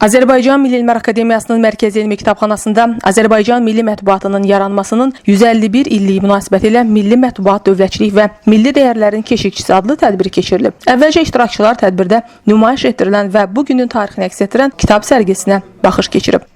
Azərbaycan Milli Elmlər Akademiyasının Mərkəzi Elmi Kitabxanasında Azərbaycan Milli Mətbuatının yaranmasının 151 illiyi münasibətilə Milli Mətbuat, Dövlətçilik və Milli Dəyərlərin Keşikçisi adlı tədbir keçirilib. Əvvəlcə iştirakçılar tədbirdə nümayiş etdirilən və bugünün tarixini əks etdirən kitab sərgisinə baxış keçirib.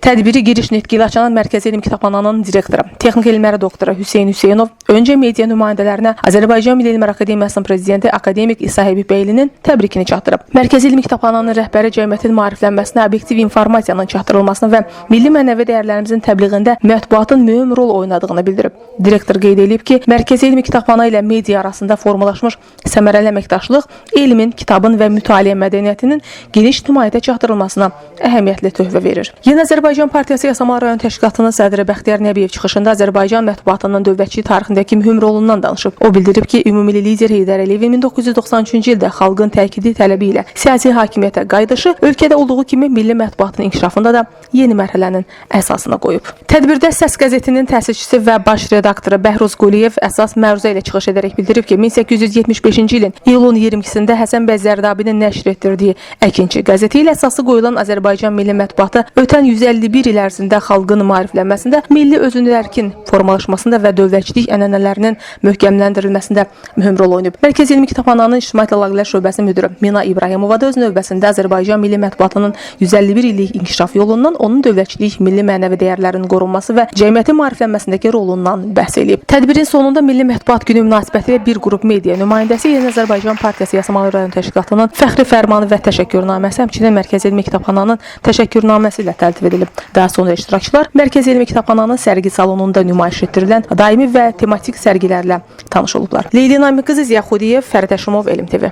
Tədbiri giriş nitqi ilə açan Mərkəzi Elmi Kitabxananın direktoru, Texnik Elmlər doktoru Hüseyn Hüseynov öncə media nümayəndələrinə Azərbaycan Milli Elmlər Akademiyasının prezidenti akademik İsa Həbibbəylinin təbrikini çatdırıb. Mərkəzi Elmi Kitabxananın rəhbəri cəmiyyətin maariflənməsinə, obyektiv informasiyanın çatdırılmasına və milli mənəvi dəyərlərimizin təbliğində mətbuatın mühüm rol oynadığını bildirib. Direktor qeyd edib ki, Mərkəzi Elmi Kitabxana ilə media arasında formalaşmış səmərəli əməkdaşlıq elmin, kitabın və mütaliə mədəniyyətinin geniş nümayəndə çatdırılmasına əhəmiyyətli töhfə verir. Yeni Azərbaycan Partiyası Yasamal rayon təşkilatının sədri Bəxtiyar Nəbiyev çıxışında Azərbaycan mətbuatının dövlətçilik tarixindəki mühüm rolundan danışıb. O bildirib ki, ümumilli lider Heydər Əliyevin 1993-cü ildə xalqın təkidi tələbi ilə siyasi hakimiyyətə qayıdışı ölkədə olduğu kimi milli mətbuatın inkişafında da yeni mərhələnin əsasına qoyub. Tədbirdə Səs qəzetinin təsisçisi və baş redaktoru Bəhruz Quliyev əsas məruzə ilə çıxış edərək bildirib ki, 1875-ci ilin iyulun 22-sində Həsən bəy Zərdabinin nəşr etdirdiyi Əkinçi qəzeti ilə əsası qoyulan Azərbaycan milli mətbuatı ötən 151 il ərzində xalqın maariflənməsində, milli özündərkin formalaşmasında və dövlətçilik ənənələrinin möhkəmləndirilməsində mühüm rol oynayıb. Mərkəzi Elmi Kitabxananın İctimaiyyət Əlaqələr şöbəsinin müdiri Mina İbrahimova da öz növbəsində Azərbaycan milli mətbuatının 151 illik inkişaf yolundan, onun dövlətçilik, milli mənəvi dəyərlərin qorunması və cəmiyyətin maariflənməsindəki rolundan bəhs edib. Tədbirin sonunda Milli Mətbuat Günü münasibətilə bir qrup media nümayəndəsi Yeni Azərbaycan Partiyası Yasamal rayon təşkilatının fəxri fərmanı və təşəkkürnaməsi, həmçinin Mərkəzi Elmi Kitabxananın təşəkkürnaməsi ilə təltif edilib. Daha sonra iştirakçılar Mərkəzi Elmi Kitabxananın sərgi salonunda nümayiş etdirilən daimi və tematik sərgilərlə tanış olublar. Leyli Namiq qızı Ziyaxudiyev, Fərid Həşimov, Elm TV.